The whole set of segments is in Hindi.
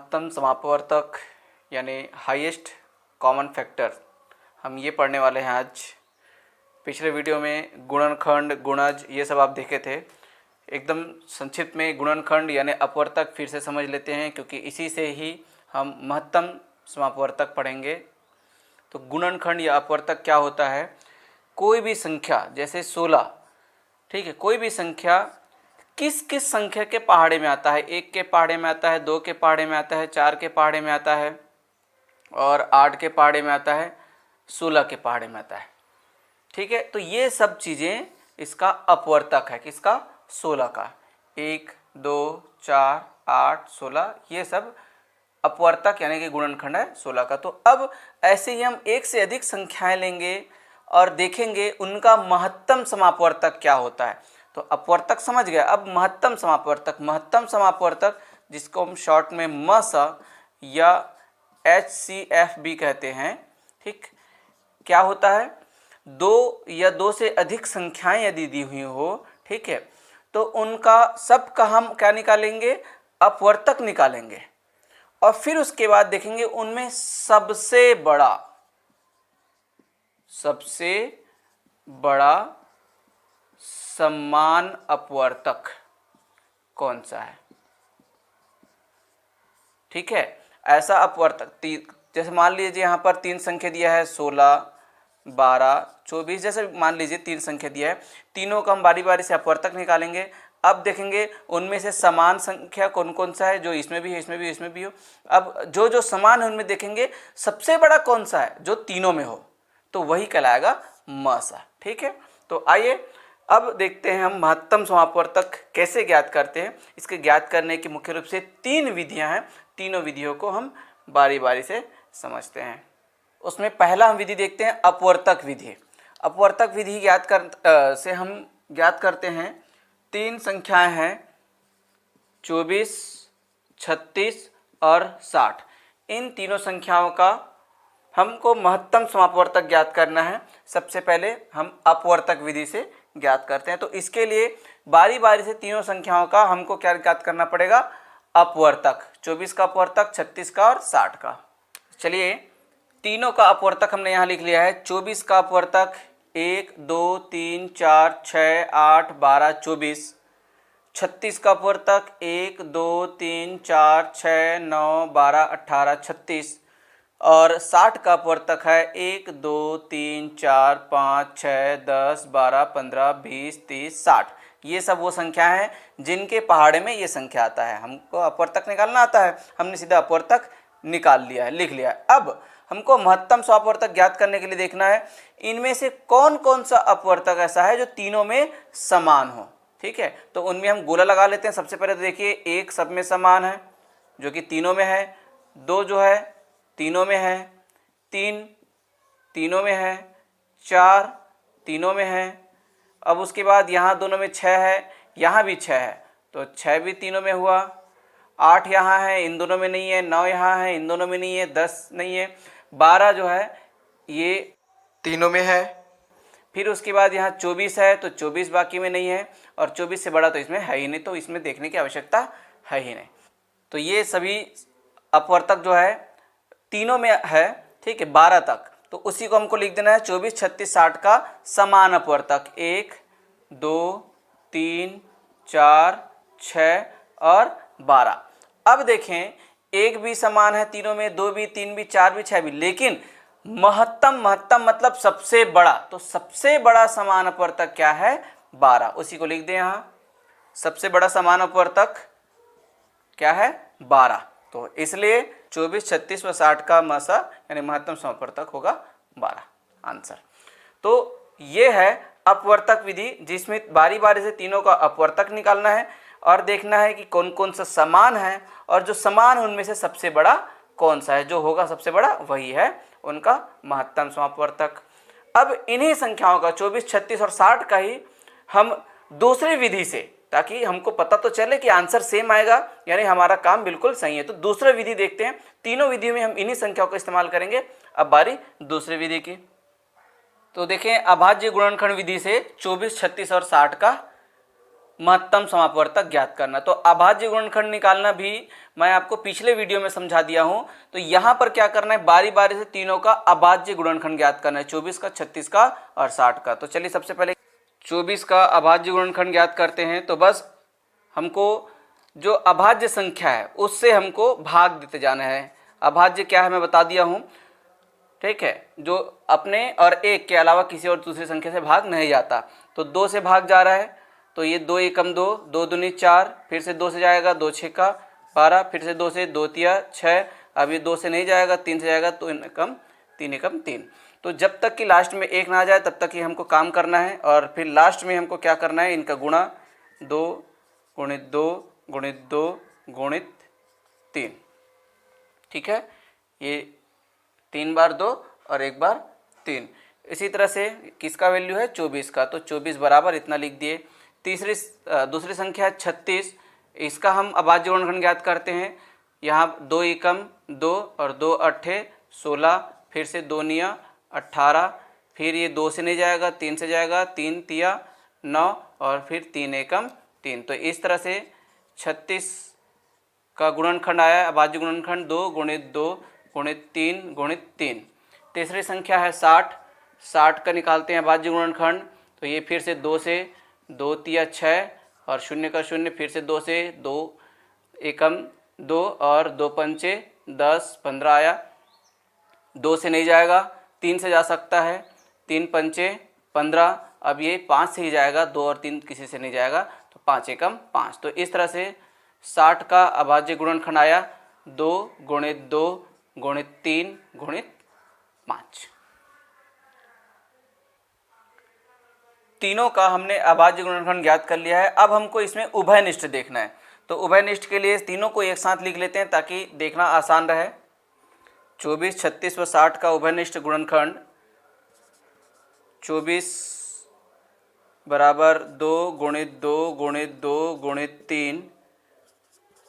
महत्तम समापवर्तक यानी हाईएस्ट कॉमन फैक्टर हम ये पढ़ने वाले हैं आज। पिछले वीडियो में गुणनखंड, गुणज ये सब आप देखे थे। एकदम संक्षिप्त में गुणनखंड यानी अपवर्तक फिर से समझ लेते हैं, क्योंकि इसी से ही हम महत्तम समापवर्तक पढ़ेंगे। तो गुणनखंड या अपवर्तक क्या होता है? कोई भी संख्या जैसे 16, ठीक है, कोई भी संख्या किस किस संख्या के पहाड़े में आता है? 1 के पहाड़े में आता है, 2 के पहाड़े में आता है, 4 के पहाड़े में आता है और 8 के पहाड़े में आता है, 16 के पहाड़े में आता है। ठीक है, तो ये सब चीज़ें इसका अपवर्तक है। किसका? 16 का। 1, 2, 4, 8, 16 ये सब अपवर्तक यानी कि गुणनखंड है 16 का। तो अब ऐसे ही हम एक से अधिक संख्याएं लेंगे और देखेंगे उनका महत्तम समापवर्तक क्या होता है। तो अपवर्तक समझ गए, अब महत्तम समापवर्तक। महत्तम समापवर्तक जिसको हम शॉर्ट में मस या HCF भी कहते हैं, ठीक, क्या होता है? 2 या 2 से अधिक संख्याएं यदि दी हुई हो, ठीक है, तो उनका सबका हम क्या निकालेंगे? अपवर्तक निकालेंगे और फिर उसके बाद देखेंगे उनमें सबसे बड़ा समान अपवर्तक कौन सा है। ठीक है, ऐसा अपवर्तक जैसे मान लीजिए यहाँ पर 3 संख्या दिया है, 16, 12, 24, जैसे मान लीजिए 3 संख्या दिया है। तीनों का हम बारी बारी से अपवर्तक निकालेंगे। अब देखेंगे उनमें से समान संख्या कौन कौन सा है, जो इसमें भी है, इसमें भी, इसमें भी हो। अब जो जो समान है उनमें देखेंगे सबसे बड़ा कौन सा है, जो तीनों में हो, तो वही कहलाएगा मसा। ठीक है, तो आइए अब देखते हैं हम महत्तम समापवर्तक कैसे ज्ञात करते हैं। इसके ज्ञात करने की मुख्य रूप से 3 विधियां हैं। तीनों विधियों को हम बारी बारी से समझते हैं। उसमें पहला हम विधि देखते हैं अपवर्तक विधि। अपवर्तक विधि से हम ज्ञात करते हैं 3 संख्याएं हैं, 24, 36 और 60। इन तीनों संख्याओं का हमको महत्तम समापवर्तक ज्ञात करना है। सबसे पहले हम अपवर्तक विधि से ज्ञात करते हैं। तो इसके लिए बारी बारी से तीनों संख्याओं का हमको क्या ज्ञात करना पड़ेगा? अपवर्तक। 24 का अपवर्तक, 36 का और 60 का। चलिए, तीनों का अपवर्तक हमने यहाँ लिख लिया है। 24 का अपवर्तक 1, 2, 3, 4, 6, 8, 12, 24। 36 का अपवर्तक 1, 2, 3, 4, 6, 9, 12, 18, 36। और 60 का अपवर्तक है 1, 2, 3, 4, 5, 6, 10, 12, 15, 20, 30, 60। ये सब वो संख्या हैं जिनके पहाड़े में ये संख्या आता है। हमको अपवर्तक निकालना आता है, हमने सीधा अपवर्तक निकाल लिया है, लिख लिया है। अब हमको महत्तम समापवर्तक ज्ञात करने के लिए देखना है इनमें से कौन कौन सा अपवर्तक ऐसा है जो तीनों में समान हो। ठीक है, तो उनमें हम गोला लगा लेते हैं। सबसे पहले तो देखिए, 1 सब में समान है जो कि तीनों में है, 2 जो है तीनों में है, 3 तीनों में है, 4 तीनों में है। अब उसके बाद यहाँ दोनों में 6 है, यहाँ भी 6 है, तो 6 भी तीनों में हुआ। 8 यहाँ है, इन दोनों में नहीं है। 9 यहाँ है, इन दोनों में नहीं है। 10 नहीं है। 12 जो है ये तीनों में है। फिर उसके बाद यहाँ 24 है, तो 24 बाकी में नहीं है और 24 से बड़ा तो इसमें है ही नहीं, तो इसमें देखने की आवश्यकता है ही नहीं। तो ये सभी अपवर्तक जो है तीनों में है, ठीक है, 12 तक। तो उसी को हमको लिख देना है 24, 36, 60 का समान अपवर्तक। 1, 2, 3, 4, 6 और 12। अब देखें, 1 भी समान है तीनों में, 2 भी, 3 भी, 4 भी, 6 भी, लेकिन महत्तम मतलब सबसे बड़ा, तो सबसे बड़ा समान अपवर्तक क्या है? 12। उसी को लिख दें यहाँ, सबसे बड़ा समान अपवर्तक क्या है? 12। तो इसलिए 24, 36 व 60 का मसा यानी महत्तम समापवर्तक होगा 12 आंसर। तो ये है अपवर्तक विधि, जिसमें बारी बारी से तीनों का अपवर्तक निकालना है और देखना है कि कौन कौन सा समान है, और जो समान है उनमें से सबसे बड़ा कौन सा है। जो होगा सबसे बड़ा वही है उनका महत्तम समापवर्तक। अब इन्हीं संख्याओं का 24, 36 और 60 का ही हम दूसरी विधि से, ताकि हमको पता तो चले कि आंसर सेम आएगा, यानी हमारा काम बिल्कुल सही है, तो दूसरा विधि देखते हैं। तीनों विधियों में हम इन्हीं संख्याओं का इस्तेमाल करेंगे। अब बारी दूसरी विधि की। तो देखें, अभाज्य गुणनखंड विधि से 24, 36 और 60 का महत्तम समापवर्तक ज्ञात करना। तो अभाज्य गुणनखंड निकालना भी मैं आपको पिछले वीडियो में समझा दिया हूं। तो यहाँ पर क्या करना है, बारी बारी से तीनों का अभाज्य गुणनखंड ज्ञात करना है, 24 का, 36 का और 60 का। तो चलिए सबसे पहले 24 का अभाज्य गुणनखंड ज्ञात करते हैं। तो बस हमको जो अभाज्य संख्या है उससे हमको भाग देते जाना है। अभाज्य क्या है मैं बता दिया हूँ, ठीक है, जो अपने और एक के अलावा किसी और दूसरी संख्या से भाग नहीं जाता। तो 2 से भाग जा रहा है, तो ये 2 एकम 2, 2 दूनी 4, फिर से 2 से जाएगा, 2 6 का 12, फिर से 2 से 2 तिया 6, अब ये 2 से नहीं जाएगा, 3 से जाएगा, तो तीन एकम 3। तो जब तक कि लास्ट में 1 ना आ जाए तब तक ही हमको काम करना है। और फिर लास्ट में हमको क्या करना है, इनका गुणा 2 गुणित 2 गुणित 2 गुणित 3, ठीक है, ये 3 बार 2 और 1 बार 3। इसी तरह से किसका वैल्यू है, 24 का, तो 24 बराबर इतना लिख दिए। दूसरी संख्या 36, इसका हम अभाज्य गुणनखंड ज्ञात करते हैं। यहाँ 2 एकम 2 और 2 अट्ठे 16, फिर से 2 निया 18, फिर ये 2 से नहीं जाएगा, 3 से जाएगा, 3 तिया 9 और फिर 3 एकम 3। तो इस तरह से 36 का गुणनखंड आया अभाज्य गुणनखंड 2 गुणित 2 गुणित 3 गुणित 3। तीसरी संख्या है 60, 60 का निकालते हैं अभाज्य गुणनखंड। तो ये फिर से 2 से 2 तिया 6 और 0 का 0, फिर से 2 से 2 एकम 2 और 2 पंचे 10 15 आया, 2 से नहीं जाएगा, 3 से जा सकता है, 3 पंचे 15, अब ये 5 से ही जाएगा, 2 और 3 किसी से नहीं जाएगा, तो 5 एकम 5। तो इस तरह से 60 का अभाज्य गुणनखंड आया 2 गुणित 2 गुणित 3 गुणित 5। तीनों का हमने अभाज्य गुणनखंड ज्ञात कर लिया है। अब हमको इसमें उभयनिष्ठ देखना है। तो उभयनिष्ठ के लिए तीनों को एक साथ लिख लेते हैं ताकि देखना आसान रहे। 24, 36 व 60 का उभयनिष्ठ गुणनखंड 24 बराबर 2 गुणित 2 गुणित 2 गुणित 3,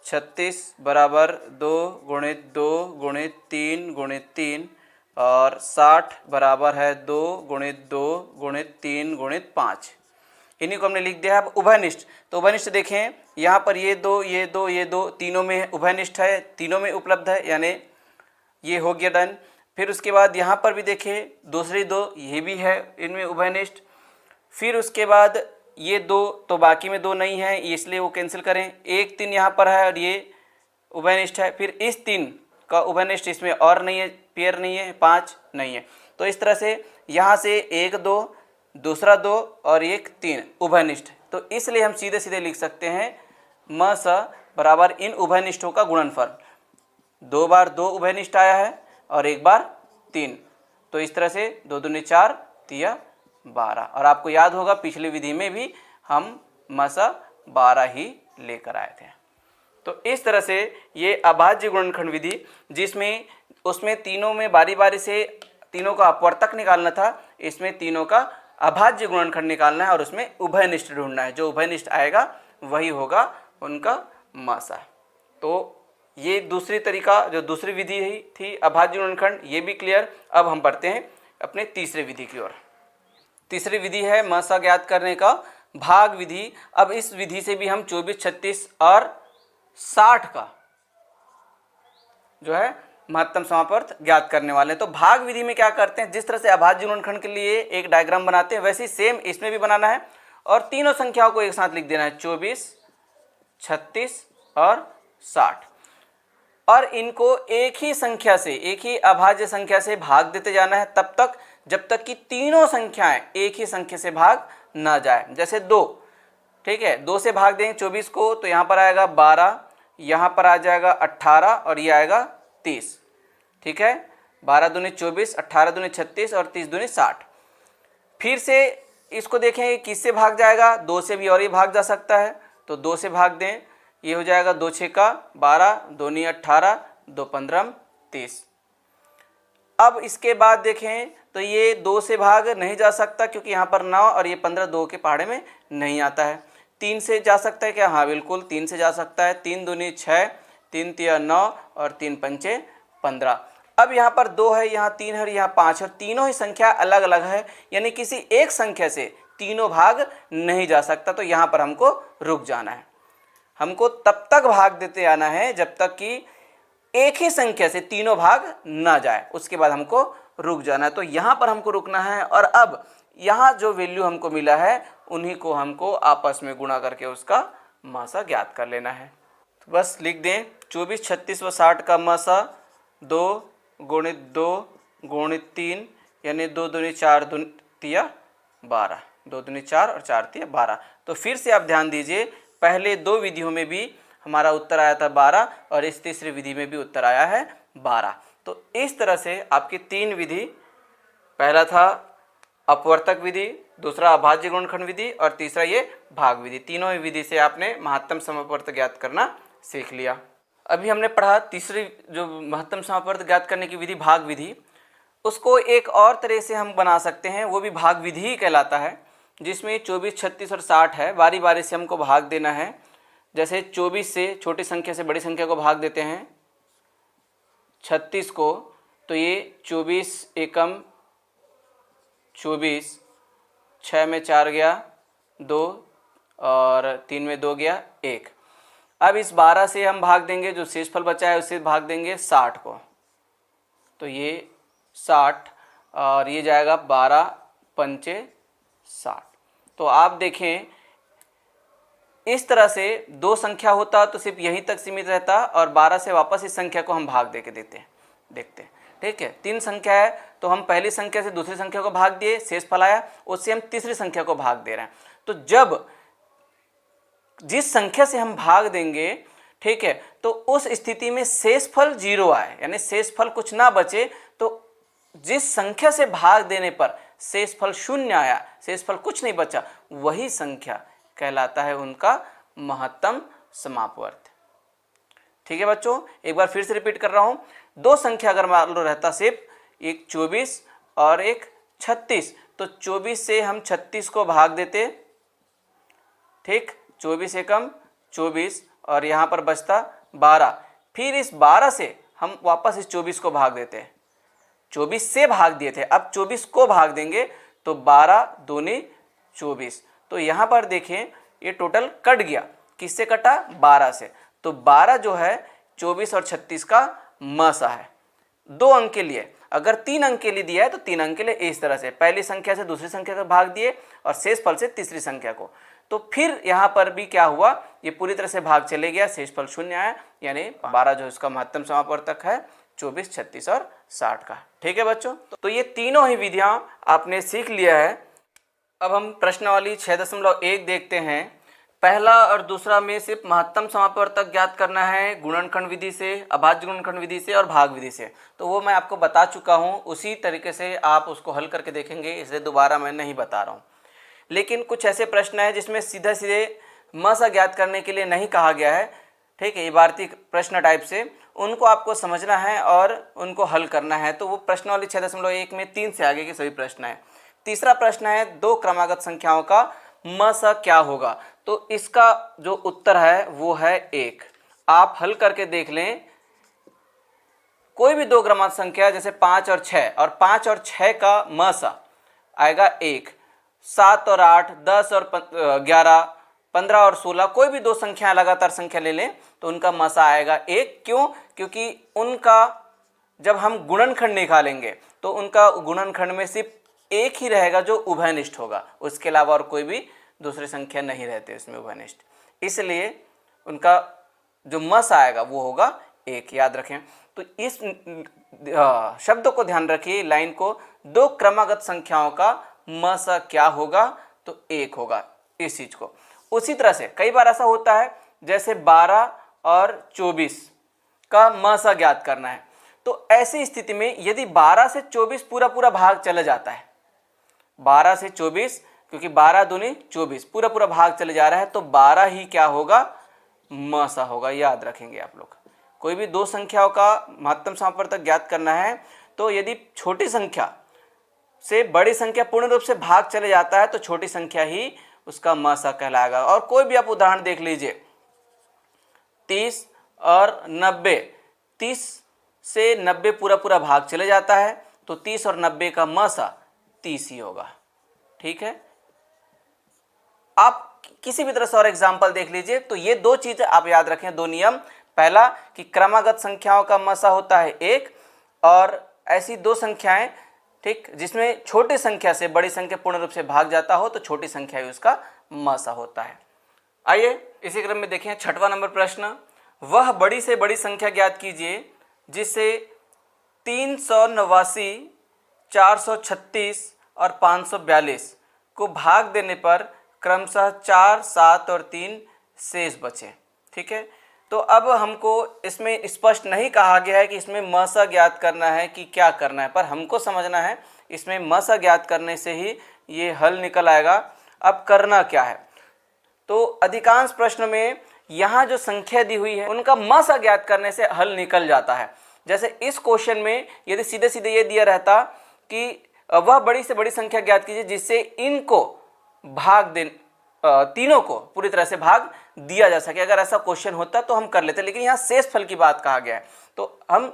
36 बराबर 2 गुणित 2 गुणित 3 गुणित 3 और 60 बराबर है 2 गुणित 2 गुणित 3 गुणित 5। इन्हीं को हमने लिख दिया है। अब उभयनिष्ठ, तो उभयनिष्ठ देखें, यहाँ पर ये 2 ये 2 ये 2 तीनों में उभयनिष्ठ है, तीनों में उपलब्ध है, यानी ये हो गया डन। फिर उसके बाद यहाँ पर भी देखें दूसरी 2 ये भी है इनमें उभयनिष्ठ। फिर उसके बाद ये 2 तो बाकी में 2 नहीं है, इसलिए वो कैंसिल करें। 1 3 यहाँ पर है और ये उभयनिष्ठ है। फिर इस 3 का उभयनिष्ठ इसमें और नहीं है, पेयर नहीं है, 5 नहीं है। तो इस तरह से यहाँ से 1 2 दूसरा 2 और 1 3 उभयनिष्ठ। तो इसलिए हम सीधे सीधे लिख सकते हैं म स बराबर इन उभयनिष्ठों का गुणनफल। 2 बार 2 उभयनिष्ठ आया है और 1 बार 3। तो इस तरह से 2 दूनी 4 तिया 12। और आपको याद होगा पिछली विधि में भी हम म स 12 ही लेकर आए थे। तो इस तरह से ये अभाज्य गुणनखंड विधि, जिसमें उसमें तीनों में बारी बारी से तीनों का अपवर्तक निकालना था, इसमें तीनों का अभाज्य गुणनखंड निकालना है और उसमें उभयनिष्ठ ढूंढना है। जो उभयनिष्ठ आएगा वही होगा उनका मासा। तो ये दूसरी तरीका, जो दूसरी विधि थी अभाज्य गुणनखंड, ये भी क्लियर। अब हम बढ़ते हैं अपने तीसरे विधि की ओर। तीसरी विधि है मासा ज्ञात करने का भाग विधि। अब इस विधि से भी हम 24, 36 और 60 का जो है महत्तम समापवर्त ज्ञात करने वाले हैं। तो भाग विधि में क्या करते हैं, जिस तरह से अभाज्य गुणनखंड के लिए एक डायग्राम बनाते हैं वैसे ही सेम इसमें भी बनाना है और तीनों संख्याओं को एक साथ लिख देना है, 24, 36 और 60। और इनको एक ही संख्या से, एक ही अभाज्य संख्या से भाग देते जाना है तब तक जब तक कि तीनों संख्याएं एक ही संख्या से भाग ना जाए। जैसे 2, ठीक है, 2 से भाग देंगे 24 को तो यहाँ पर आएगा 12, यहाँ पर आ जाएगा 18 और ये आएगा 30, ठीक है। 12 दूनी 24, 18 दूनी 36 और 30 दूनी 60। फिर से इसको देखें किससे भाग जाएगा, 2 से भी और ही भाग जा सकता है, तो 2 से भाग दें, ये हो जाएगा 2 6 का 12, 2 9 18, 2 15 30। अब इसके बाद देखें तो ये 2 से भाग नहीं जा सकता क्योंकि यहाँ पर 9 और ये 15 2 के पहाड़े में नहीं आता है। 3 से जा सकता है क्या, हाँ बिल्कुल 3 से जा सकता है। 3 दूनी 6, 3 तिया 9 और 3 पंचे 15। अब यहाँ पर 2 है, यहाँ 3 है और यहाँ 5 है, तीनों ही संख्या अलग अलग है, यानी किसी एक संख्या से तीनों भाग नहीं जा सकता, तो यहाँ पर हमको रुक जाना है। हमको तब तक भाग देते आना है जब तक कि एक ही संख्या से तीनों भाग ना जाए, उसके बाद हमको रुक जाना है। तो यहाँ पर हमको रुकना है और अब यहाँ जो वैल्यू हमको मिला है उन्हीं को हमको आपस में गुणा करके उसका मासा ज्ञात कर लेना है। तो बस लिख दें 24, 36 व 60 का मासा 2 गुणित 2 गुणित 3 यानी 2 दूनी 4 तिया 12, 2 दूनी 4 और 4 तिया 12। तो फिर से आप ध्यान दीजिए, पहले दो विधियों में भी हमारा उत्तर आया था 12 और इस तीसरी विधि में भी उत्तर आया है 12। तो इस तरह से आपकी तीन विधि, पहला था अपवर्तक विधि, दूसरा अभाज्य गुणनखंड विधि और तीसरा ये भाग विधि, तीनों ही विधि से आपने महत्तम समापवर्त ज्ञात करना सीख लिया। अभी हमने पढ़ा तीसरी जो महत्तम समापवर्त ज्ञात करने की विधि भाग विधि, उसको एक और तरह से हम बना सकते हैं, वो भी भाग विधि ही कहलाता है, जिसमें 24, 36 और 60 है। बारी बारी से हमको भाग देना है। जैसे 24 से छोटी संख्या से बड़ी संख्या को भाग देते हैं 36 को, तो ये 24 एकम 24, 6 में 4 गया 2 और 3 में 2 गया 1। अब इस 12 से हम भाग देंगे, जो शेषफल बचा है उससे भाग देंगे 60 को, तो ये 60 और ये जाएगा 12 पंचे 60। तो आप देखें इस तरह से दो संख्या होता तो सिर्फ यहीं तक सीमित रहता और 12 से वापस इस संख्या को हम भाग दे के देखते हैं। ठीक है, तीन संख्या है तो हम पहली संख्या से दूसरी संख्या को भाग दिए, शेषफल आया, उससे हम तीसरी संख्या को भाग दे रहे हैं। तो जब जिस संख्या से हम भाग देंगे, ठीक है, तो उस स्थिति में शेषफल 0 आए, यानी शेषफल कुछ ना बचे, तो जिस संख्या से भाग देने पर शेषफल 0 आया, शेषफल कुछ नहीं बचा, वही संख्या कहलाता है उनका महत्तम समापवर्त। ठीक है बच्चों, एक बार फिर से रिपीट कर रहा हूं, दो संख्या अगर मान लो रहता सिर्फ, एक 24 और एक 36, तो 24 से हम 36 को भाग देते, ठीक, 24 एकम 24 और यहाँ पर बचता 12। फिर इस 12 से हम वापस इस 24 को भाग देते, 24 से भाग दिए थे, अब 24 को भाग देंगे तो 12 दूनी 24। तो यहाँ पर देखें ये टोटल कट गया, किससे कटा? 12 से। तो 12 जो है 24 और 36 का मसा है। 2 अंक के लिए, अगर 3 अंक के लिए दिया है तो 3 अंक के लिए इस तरह से पहली संख्या से दूसरी संख्या को भाग दिए और शेषफल से तीसरी संख्या को। तो फिर यहाँ पर भी क्या हुआ, ये पूरी तरह से भाग चले गया, शेषफल 0 आया, यानी 12 जो इसका महत्तम समापवर्तक है 24, 36 और 60 का। ठीक है बच्चों, तो ये तीनों ही विधियां आपने सीख लिया है। अब हम प्रश्नावली 6.1 देखते हैं। पहला और दूसरा में सिर्फ महत्तम समापवर्तक ज्ञात करना है गुणनखंड विधि से, अभाज्य गुणनखंड विधि से और भाग विधि से। तो वो मैं आपको बता चुका हूँ, उसी तरीके से आप उसको हल करके देखेंगे, इसलिए दोबारा मैं नहीं बता रहा हूँ। लेकिन कुछ ऐसे प्रश्न है जिसमें सीधे सीधे मसा ज्ञात करने के लिए नहीं कहा गया है, ठीक है, इबारती प्रश्न टाइप से, उनको आपको समझना है और उनको हल करना है। तो वो प्रश्नावली 6.1 में 3 से आगे के सभी प्रश्न है। तीसरा प्रश्न है, दो क्रमागत संख्याओं का मसा क्या होगा? तो इसका जो उत्तर है वो है 1। आप हल करके देख लें, कोई भी दो क्रमागत संख्या जैसे 5 और 6, और 5 और 6 का मसा आएगा 1। 7 और 8, 10 और 11, 15 और 16, कोई भी दो संख्या लगातार संख्या ले लें तो उनका मसा आएगा 1। क्यों? क्योंकि उनका जब हम गुणनखंड निकालेंगे तो उनका गुणनखंड में सिर्फ एक ही रहेगा जो उभयनिष्ठ होगा, उसके अलावा और कोई भी दूसरी संख्या नहीं रहते इसमें उभयनिष्ठ, इसलिए उनका जो मस आएगा वो होगा 1। याद रखें। तो इस शब्द को ध्यान रखिए, लाइन को, दो क्रमागत संख्याओं का मसा क्या होगा? तो 1 होगा, इस चीज को। उसी तरह से कई बार ऐसा होता है जैसे 12 और 24 का मसा ज्ञात करना है, तो ऐसी स्थिति में यदि 12 से 24 पूरा पूरा भाग चला जाता है, 12 से 24, क्योंकि 12 दूनी 24 पूरा पूरा भाग चले जा रहा है, तो 12 ही क्या होगा? मसा होगा। याद रखेंगे आप लोग, कोई भी दो संख्याओं का महत्तम समापवर्तक ज्ञात करना है तो यदि छोटी संख्या से बड़ी संख्या पूर्ण रूप से भाग चले जाता है तो छोटी संख्या ही उसका मसा कहलाएगा। और कोई भी आप उदाहरण देख लीजिए, 30 और 90, 30 से 90 पूरा पूरा भाग चले जाता है तो 30 और 90 का मसा 30 ही होगा। ठीक है, आप किसी भी तरह से और एग्जाम्पल देख लीजिए। तो ये दो चीज़ें आप याद रखें, दो नियम। पहला कि क्रमागत संख्याओं का मसा होता है 1, और ऐसी दो संख्याएं, ठीक, जिसमें छोटी संख्या से बड़ी संख्या पूर्ण रूप से भाग जाता हो तो छोटी संख्या ही उसका मसा होता है। आइए इसी क्रम में देखें 6वां नंबर प्रश्न। वह बड़ी से बड़ी संख्या ज्ञात कीजिए जिससे 389, 436 और 542 को भाग देने पर क्रमशः 4, 7 और 3 शेष बचे। ठीक है, तो अब हमको इसमें स्पष्ट नहीं कहा गया है कि इसमें मसा ज्ञात करना है कि क्या करना है, पर हमको समझना है इसमें मसा ज्ञात करने से ही ये हल निकल आएगा। अब करना क्या है, तो अधिकांश प्रश्न में यहाँ जो संख्या दी हुई है उनका मसा ज्ञात करने से हल निकल जाता है। जैसे इस क्वेश्चन में यदि सीधे सीधे ये दिया रहता कि वह बड़ी से बड़ी संख्या ज्ञात कीजिए जिससे इनको भाग दे, तीनों को पूरी तरह से भाग दिया जा सके, अगर ऐसा क्वेश्चन होता तो हम कर लेते, लेकिन यहाँ शेष फल की बात कहा गया है तो हम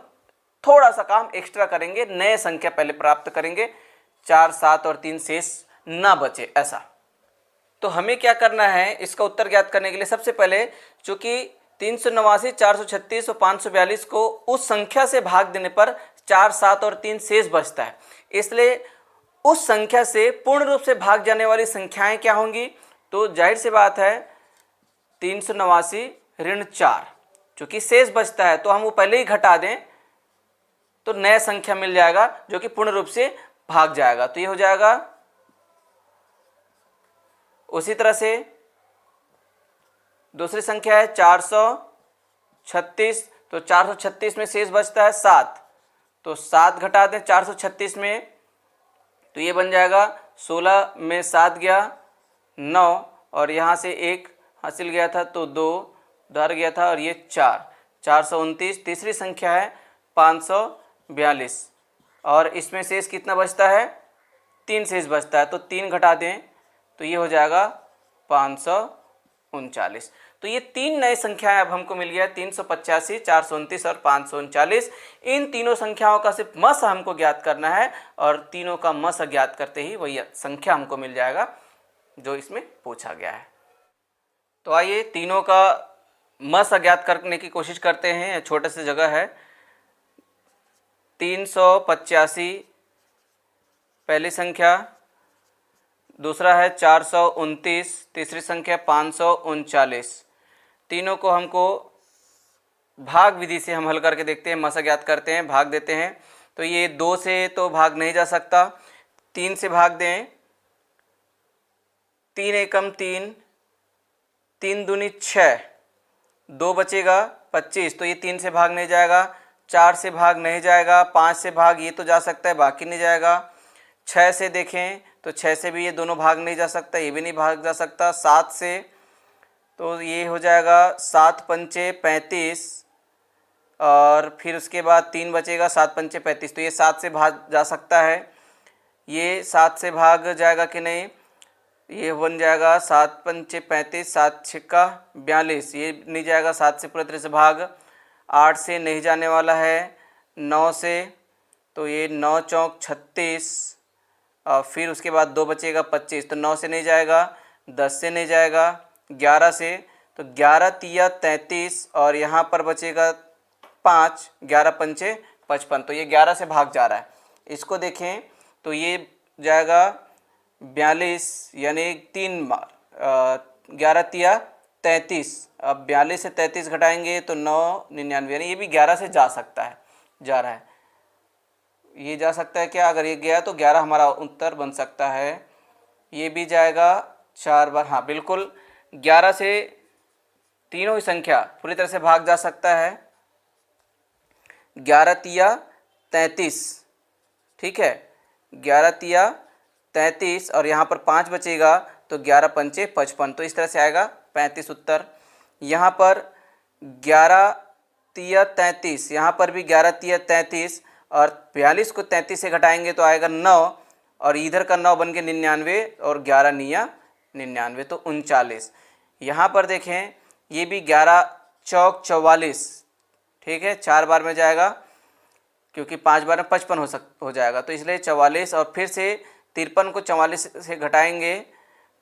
थोड़ा सा काम एक्स्ट्रा करेंगे, नए संख्या पहले प्राप्त करेंगे, 4, 7 और 3 शेष ना बचे ऐसा। तो हमें क्या करना है इसका उत्तर ज्ञात करने के लिए, सबसे पहले चूंकि 389, 436 और 542 को उस संख्या से भाग देने पर 4, 7 और 3 शेष बचता है, इसलिए उस संख्या से पूर्ण रूप से भाग जाने वाली संख्याएं क्या होंगी, तो जाहिर सी बात है 389 ऋण 4, चूंकि शेष बचता है तो हम वो पहले ही घटा दें तो नया संख्या मिल जाएगा जो कि पूर्ण रूप से भाग जाएगा, तो ये हो जाएगा। उसी तरह से दूसरी संख्या है 436, तो 436 में शेष बचता है 7, तो 7 घटा दें 436 में तो ये बन जाएगा 16 में 7 गया 9, और यहाँ से 1 हासिल गया था तो 2 उधर गया था और ये 429। तीसरी संख्या है 542, और इसमें शेष कितना बचता है, 3 शेष बचता है, तो 3 घटा दें तो ये हो जाएगा 539। तो ये 3 नई संख्याएं अब हमको मिल गया, 385, 429 और 539। इन तीनों संख्याओं का सिर्फ मस हमको ज्ञात करना है और तीनों का मस ज्ञात करते ही वही संख्या हमको मिल जाएगा जो इसमें पूछा गया है। तो आइए तीनों का मस ज्ञात करने की कोशिश करते हैं। छोटे से जगह है, 385 पहली संख्या, दूसरा है 429, तीसरी संख्या 539। तीनों को हमको भाग विधि से हम हल करके देखते हैं, मसा ज्ञात करते हैं, भाग देते हैं। तो ये 2 से तो भाग नहीं जा सकता, 3 से भाग दें, 3 एकम 3, 3 दूनी 6, 2 बचेगा 25, तो ये 3 से भाग नहीं जाएगा, 4 से भाग नहीं जाएगा, 5 से भाग ये तो जा सकता है बाकी नहीं जाएगा, 6 से देखें तो 6 से भी ये दोनों भाग नहीं जा सकता, ये भी नहीं भाग जा सकता, 7 से तो ये हो जाएगा 7 पंचे 35, और फिर उसके बाद 3 बचेगा 7 पंचे 35, तो ये 7 से भाग जा सकता है, ये 7 से भाग जाएगा कि नहीं, ये बन जाएगा 7 पंचे 35, 7 छिक्का 42, ये नहीं जाएगा 7 से पूरी तरह से भाग, 8 से नहीं जाने वाला है, 9 से तो ये 9 चौक 36, और फिर उसके बाद 2 बचेगा 25, तो 9 से नहीं जाएगा, 10 से नहीं जाएगा, 11 से तो 11 तिया 33, और यहाँ पर बचेगा 5, 11 पंचे 55, तो ये 11 से भाग जा रहा है। इसको देखें तो ये जाएगा 42, यानी 3 बार 11 तिया 33, अब 42 से 33 घटाएंगे तो 9 99, यानी ये भी 11 से जा सकता है, जा रहा है, ये जा सकता है क्या, अगर ये गया तो 11 हमारा उत्तर बन सकता है। ये भी जाएगा 4 बार, हाँ बिल्कुल, 11 से तीनों ही संख्या पूरी तरह से भाग जा सकता है, 11 तिया 33, ठीक है, 11 तिया 33, और यहाँ पर 5 बचेगा तो 11 पंचे 55, तो इस तरह से आएगा 35 उत्तर। यहाँ पर 11 तिया 33, यहाँ पर भी 11 तिया 33, और 42 को 33 से घटाएंगे तो आएगा 9, और इधर का 9 बन के 99, और 11 निया 99, तो 39। यहाँ पर देखें ये भी 11 चौक 44, ठीक है, 4 बार में जाएगा क्योंकि 5 बार में 55 हो जाएगा, तो इसलिए 44, और फिर से 53 को 44 से घटाएंगे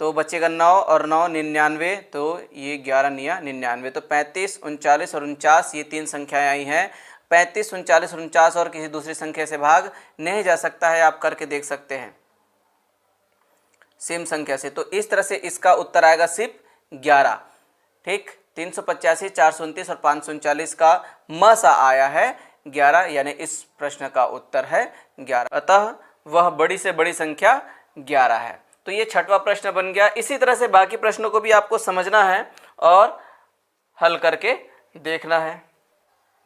तो बचेगा 9 और 9 99, तो ये 11 निया 99। तो 35, 39 और 49 ये 3 संख्याएं आई हैं। 35, 39 और 49 और किसी दूसरी संख्या से भाग नहीं जा सकता है, आप करके देख सकते हैं सेम संख्या से। तो इस तरह से इसका उत्तर आएगा सिर्फ 11। ठीक, 385, 429 और 539 का म सा आया है 11, यानी इस प्रश्न का उत्तर है 11। अतः वह बड़ी से बड़ी संख्या 11 है। तो ये छठवां प्रश्न बन गया। इसी तरह से बाकी प्रश्नों को भी आपको समझना है और हल करके देखना है।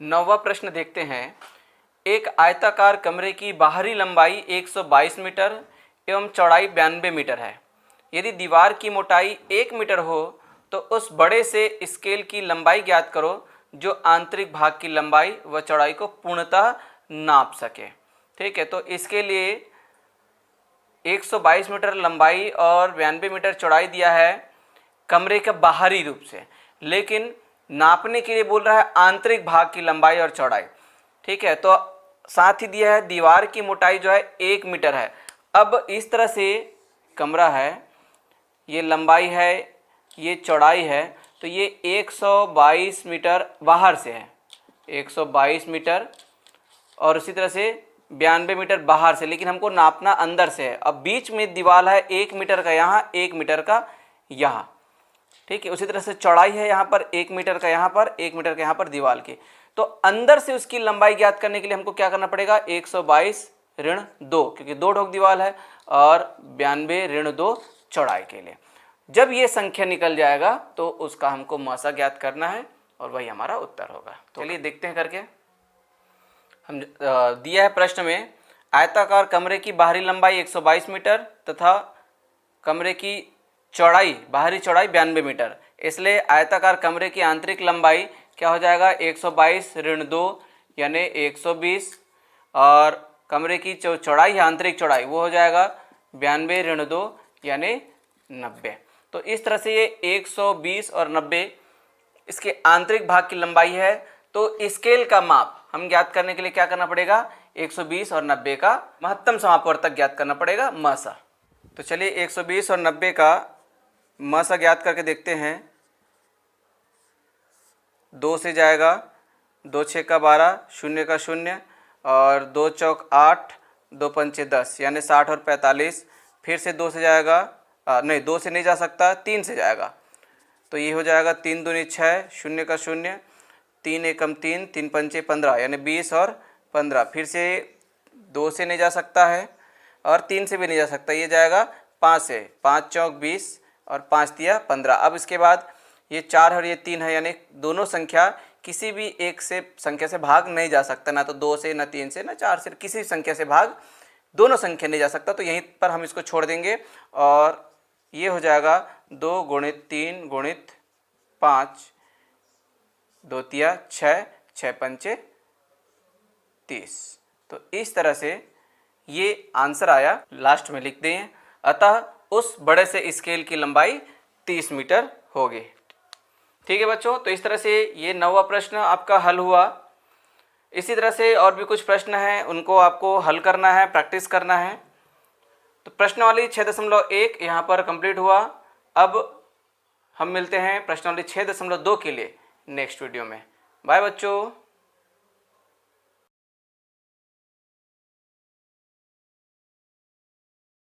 9वां प्रश्न देखते हैं। एक आयताकार कमरे की बाहरी लंबाई 122 मीटर एवं चौड़ाई 92 मीटर है। यदि दीवार की मोटाई 1 मीटर हो तो उस बड़े से स्केल की लंबाई ज्ञात करो जो आंतरिक भाग की लंबाई व चौड़ाई को पूर्णतः नाप सके। ठीक है, तो इसके लिए 122 मीटर लंबाई और 92 मीटर चौड़ाई दिया है कमरे के बाहरी रूप से, लेकिन नापने के लिए बोल रहा है आंतरिक भाग की लंबाई और चौड़ाई। ठीक है, तो साथ ही दिया है दीवार की मोटाई जो है 1 मीटर है। अब इस तरह से कमरा है, ये लंबाई है, ये चौड़ाई है, तो ये 122 मीटर बाहर से है, 122 मीटर, और उसी तरह से 92 मीटर बाहर से, लेकिन हमको नापना अंदर से है। अब बीच में दीवार है 1 मीटर का यहाँ, 1 मीटर का यहाँ। ठीक है, उसी तरह से चौड़ाई है यहाँ पर 1 मीटर का यहाँ पर, 1 मीटर का यहाँ पर दीवार की। तो अंदर से उसकी लंबाई ज्ञात करने के लिए हमको क्या करना पड़ेगा, 122 ऋण 2, क्योंकि 2 ढोक दीवार है, और 92 ऋण 2 चौड़ाई के लिए। जब ये संख्या निकल जाएगा तो उसका हमको मासा ज्ञात करना है और वही हमारा उत्तर होगा। तो चलिए देखते हैं करके। हम दिया है प्रश्न में आयताकार कमरे की बाहरी लंबाई 122 मीटर तथा कमरे की चौड़ाई, बाहरी चौड़ाई 92 मीटर। इसलिए आयताकार कमरे की आंतरिक लंबाई क्या हो जाएगा, 122 ऋण 2 यानी 120, और कमरे की जो चौड़ाई है आंतरिक चौड़ाई वो हो जाएगा 92 ऋण 2 यानी 90। तो इस तरह से ये 120 और 90 इसके आंतरिक भाग की लंबाई है। तो स्केल का माप हम ज्ञात करने के लिए क्या करना पड़ेगा, 120 और 90 का महत्तम समापवर्तक ज्ञात करना पड़ेगा, मसा। तो चलिए 120 और 90 का मसा ज्ञात करके देखते हैं। 2 से जाएगा, 2 6 का 12, 0 का 0, और 2 चौक 8, 2 पंचे 10 यानी 60 और 45। फिर से 2 से जाएगा, नहीं 2 से नहीं जा सकता, 3 से जाएगा, तो ये हो जाएगा 3 दूनी 6, 0 का 0, 3 एकम 3, 3 पंचे 15 यानी 20 और 15। फिर से 2 से नहीं जा सकता है और 3 से भी नहीं जा सकता, ये जाएगा 5 से, 5 चौक 20 और 5 दिया 15। अब इसके बाद ये 4 और ये 3 है, यानी दोनों संख्या किसी भी एक से संख्या से भाग नहीं जा सकता, ना तो 2 से, ना 3 से, ना 4 से, किसी संख्या से भाग दोनों संख्या नहीं जा सकता। तो यहीं पर हम इसको छोड़ देंगे और ये हो जाएगा 2 गुणित 3 गुणित 5, 2 तिया 6, 6 पंचे 30। तो इस तरह से ये आंसर आया, लास्ट में लिख दें। अतः उस बड़े से स्केल की लंबाई 30 मीटर होगी। ठीक है बच्चों, तो इस तरह से ये 9वां प्रश्न आपका हल हुआ। इसी तरह से और भी कुछ प्रश्न हैं, उनको आपको हल करना है, प्रैक्टिस करना है। तो प्रश्नावली 6.1 यहाँ पर कंप्लीट हुआ। अब हम मिलते हैं प्रश्नावली 6.2 के लिए नेक्स्ट वीडियो में। बाय बच्चों।